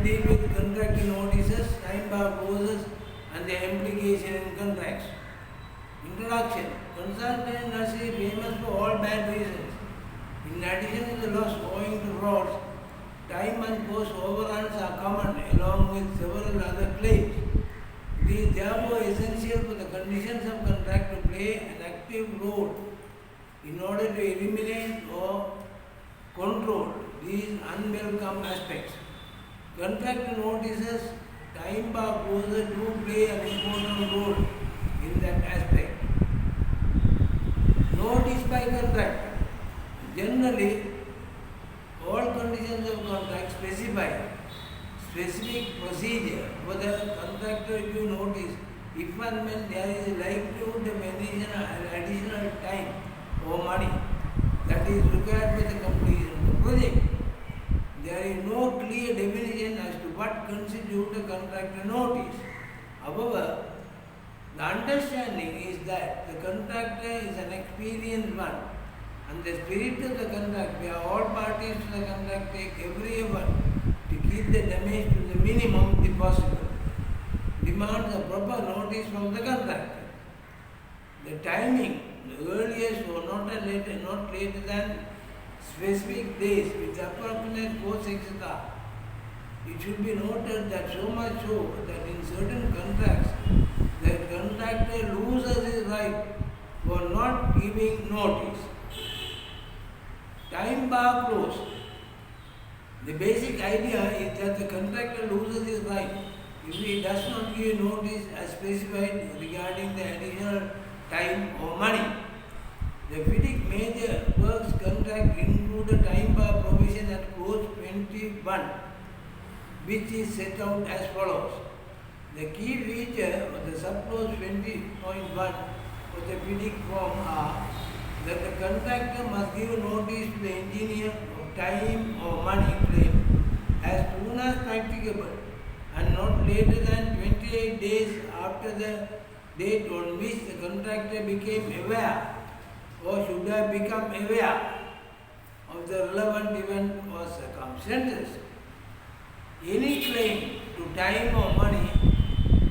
deal with contract notices, time bar clauses, and their implication in contracts. Introduction. Consultant industry is famous for all bad reasons. In addition to the loss owing to frauds, time and cost overruns are common along with several other claims. It is therefore essential for the conditions of contract to play an active role in order to eliminate or control these unwelcome aspects. Contract notices, time bar clauses do play an important role in that aspect. Notice by contract. Generally, all conditions of contract specify specific procedure for the contractor to notice if and when there is likelihood of additional time or money that is required for the completion of the project. There is no clear definition as to what constitutes a contractor notice. However, the understanding is that the contractor is an experienced one, and the spirit of the contract, where all parties to the contract take every effort to keep the damage to the minimum if possible, demands a proper notice from the contractor. The timing, the earliest or not later than specific days with approximate cost, etc. It should be noted that so much so that in certain contracts, the contractor loses his right for not giving notice. Time bar clause. The basic idea is that the contractor loses his right if he does not give notice as specified regarding the additional time or money. The FIDIC major works contract include a time bar provision at clause 21, which is set out as follows. The key feature of the subclause 20.1 of the FIDIC form are that the contractor must give notice to the engineer of time or money claim as soon as practicable and not later than 28 days after the date on which the contractor became aware or should have become aware of the relevant event or circumstances. Any claim to time or money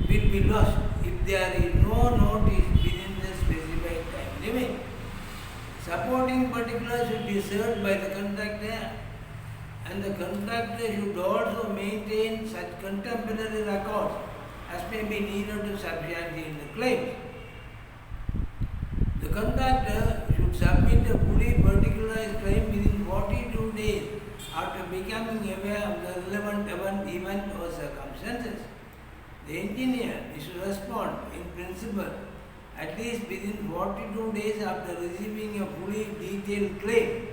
will be lost if there is no notice within the specified time limit. Supporting particulars should be served by the contractor, and the contractor should also maintain such contemporary records as may be needed to substantiate the claim. The contractor should submit a fully particularized claim within 42 days after becoming aware of the relevant event or circumstances. The engineer is to respond in principle at least within 42 days after receiving a fully detailed claim.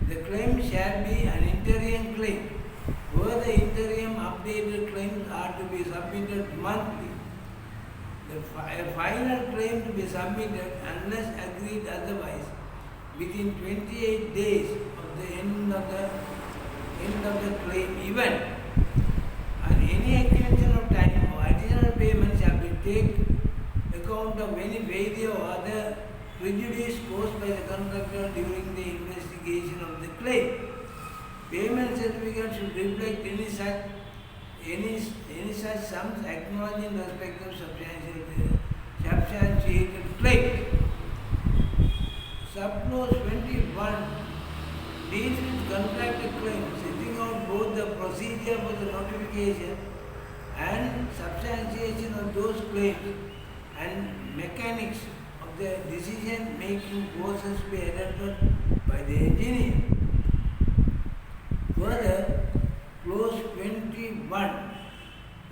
The claim shall be an interim claim, where the interim updated claims are to be submitted monthly. A final claim to be submitted unless agreed otherwise within 28 days of the end of the claim event, and any extension of time or additional payment shall be taken account of any failure or other prejudice caused by the contractor during the investigation of the claim. Payment certificate should reflect any such sums acknowledged in respect of substantiated claim. Subclause 21 deals with contractor claims, setting out both the procedure for the notification and substantiation of those claims and mechanics of the decision-making process to be adopted by the engineer. Further, clause 21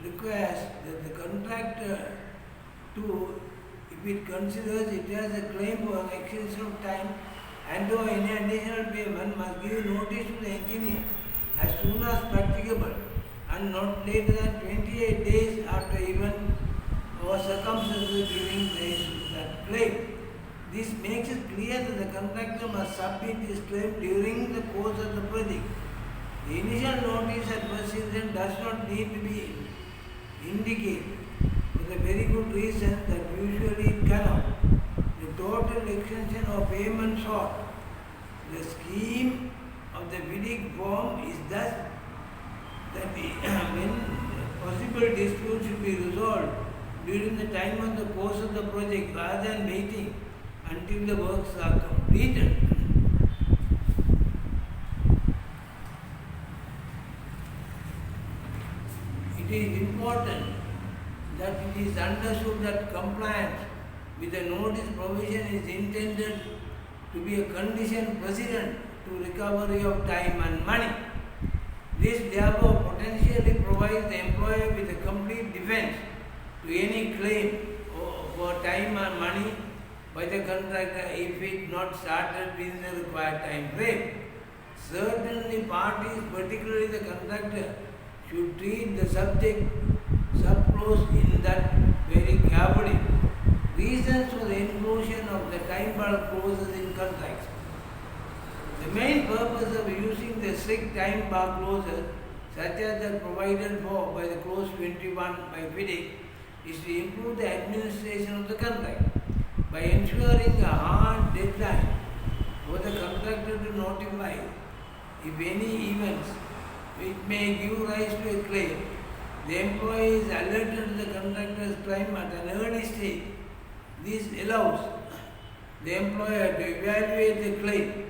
requires that the contractor to, if it considers it as a claim for an extension of time and or any additional payment, must give notice to the engineer as soon as practicable and not later than 28 days after event or circumstances during that claim. This makes it clear that the contractor must submit his claim during the course of the project. The initial notice at first instance does not need to be indicated for the very good reason that usually it cannot. The total extension or payment sought. The scheme of the FIDIC form is thus that when possible disputes should be resolved during the time of the course of the project rather than waiting until the works are completed. It is important that it is understood that compliance with the notice provision is intended to be a condition precedent to recovery of time and money. This therefore potentially provides the employer with a complete defense to any claim for time and money by the contractor if it not started within the required time frame. Certainly parties, particularly the contractor, should treat the subclause in that very carefully. Reasons for the inclusion of the time bar clauses in contracts. The main purpose of using the strict time bar clauses, such as that provided for by the clause 21 by FIDIC, is to improve the administration of the contract by ensuring a hard deadline for the contractor to notify if any events which may give rise to a claim. The employee is alerted to the contractor's claim at an early stage. This allows the employer to evaluate the claim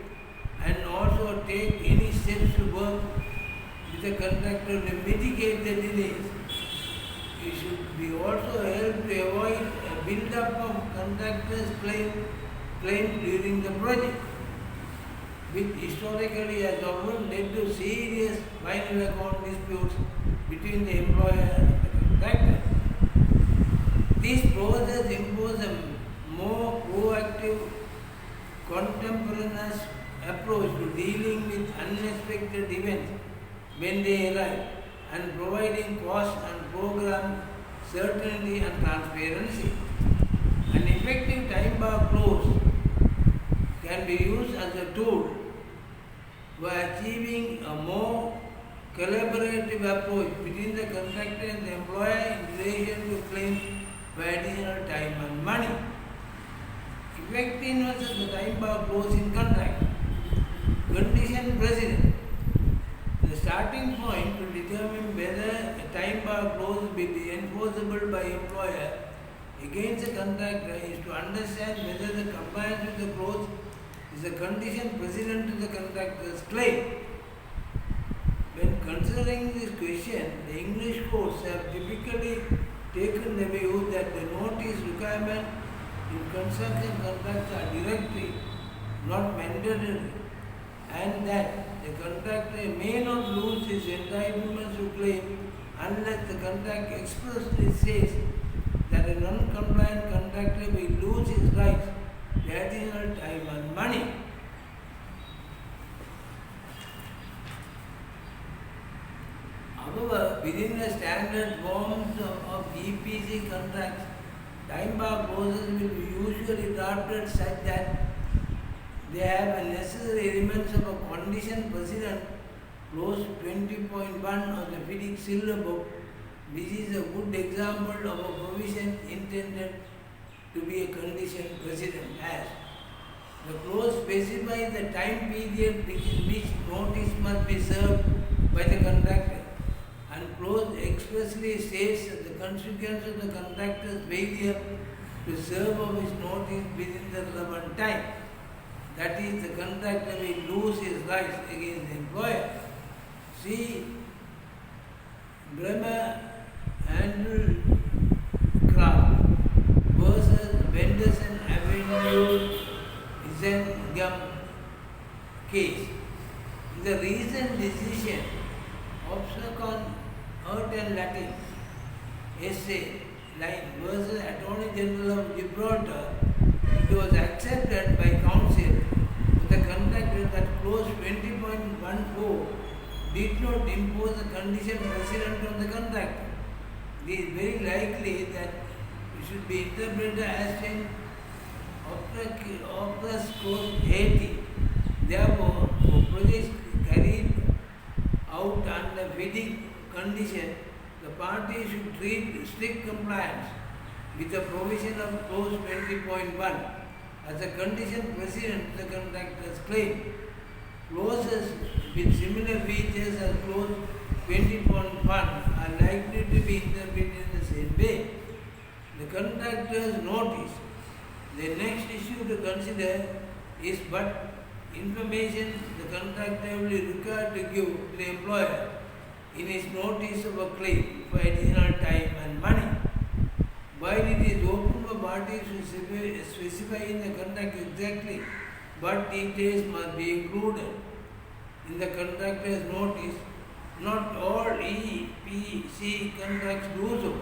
and also take any steps to work with the contractor to mitigate the delays. It should be also help to avoid a build-up of contractor's claim during the project, which historically has often led to serious final account disputes between the employer and the contractor. These clauses impose a more proactive, contemporaneous approach to dealing with unexpected events when they arrive and providing cost and program certainty and transparency. An effective time bar clause can be used as a tool for achieving a more collaborative approach between the contractor and the employer in relation to claims for additional time and money. Effectiveness of the time bar clause in contract. Condition precedent. The starting point to determine whether a time bar clause will be enforceable by employer against a contractor is to understand whether the compliance with the clause is a condition precedent to the contractor's claim. When considering this question, the English courts have typically taken the view that the notice requirement in construction contracts are directory, not mandatory, and that the contractor may not lose his entitlements to claim unless the contract expressly says that a non-compliant contractor will lose his rights to additional time and money. However, within the standard forms of EPC contracts, time bar clauses will be usually drafted such that they have a necessary elements of a condition precedent, clause 20.1 of the FIDIC Silver Book, which is a good example of a provision intended to be a condition precedent. As the clause specifies the time period within which notice must be served by the contractor, and clause expressly states that the consequence of the contractor's failure to serve of his notice within the relevant time, that is, the contractor will lose his rights against the employer. See Bremer Handel Craft versus Wenderson Avenue Isengum case. In the recent decision, Obscon Earth and Latin essay line versus Attorney General of Gibraltar, it was accepted by Council with the contractor that clause 20.14 did not impose a condition precedent on the contractor. It is very likely that it should be interpreted as in Opus Clause 80. Therefore, for projects carried out under FIDIC condition, the party should treat strict compliance with the provision of clause 20.1 as a condition precedent to the contractor's claim. Clauses with similar features as clause 20.1 contractor's notice. The next issue to consider is but information the contractor will be required to give to the employer in his notice of a claim for additional time and money. While it is open for parties to specify in the contract exactly what details must be included in the contractor's notice, not all EPC contracts do so.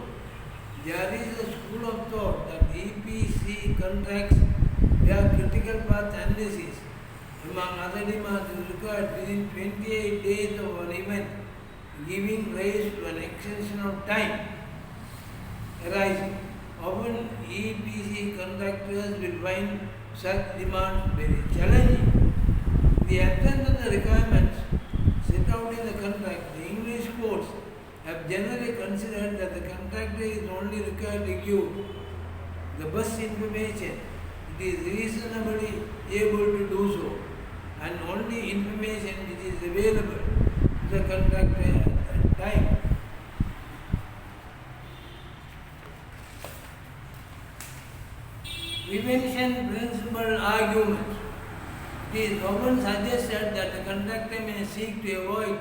There is a school of thought that EPC contracts where critical path analysis, among other demands, is required within 28 days of an event, giving rise to an extension of time arising. Often EPC contractors will find such demands very challenging. In the absence of the requirements set out in the contract, the English courts have generally considered that the contractor is only required to give the best information it is reasonably able to do so, and only information which is available to the contractor at that time. Prevention principle argument. It is often suggested that the contractor may seek to avoid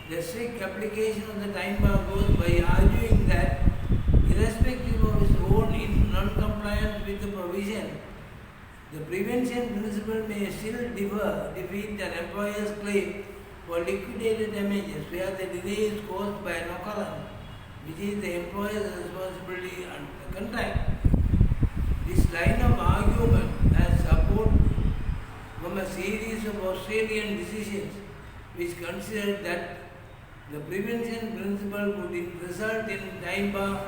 the strict application of the time bar clause by arguing that, irrespective of his own non-compliance with the provision, the prevention principle may still defeat an employer's claim for liquidated damages where the delay is caused by an occurrence which is the employer's responsibility under the contract. This line of argument has support from a series of Australian decisions which considered that the prevention principle would result in time bar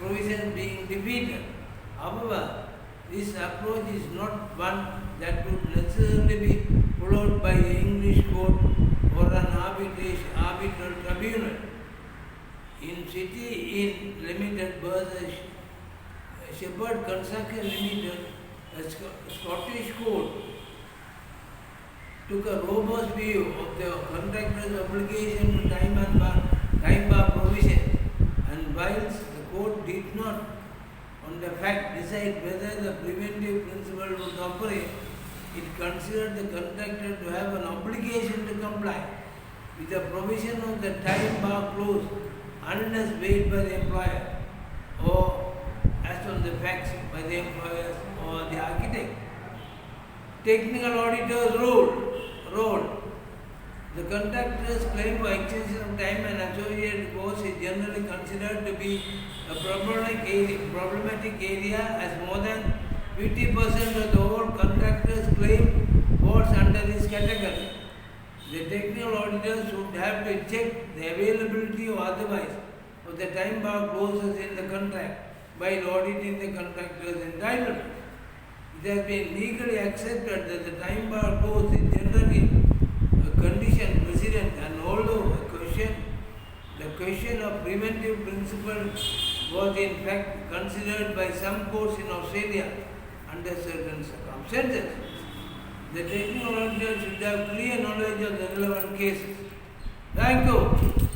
provision being defeated. However, this approach is not one that would necessarily be followed by the English court or an arbitral tribunal. In City Inn Limited versus Shepherd Construction Limited, a Scottish court took a robust view of the contractor's obligation to time bar provision, and whilst the court did not on the fact decide whether the preventive principle would operate, it considered the contractor to have an obligation to comply with the provision of the time bar clause unless waived by the employer or as on the facts by the employer or the architect. Technical auditor's role. The contractor's claim for extension of time and associated costs is generally considered to be a problematic area as more than 50% of the whole contractor's claim falls under this category. The technical auditors would have to check the availability or otherwise of the time bar clauses in the contract while auditing the contractor's entitlement. It has been legally accepted that the time bar clause is generally a condition precedent, and although the question of preventive principle was in fact considered by some courts in Australia under certain circumstances, the technical auditor should have clear knowledge of the relevant cases. Thank you.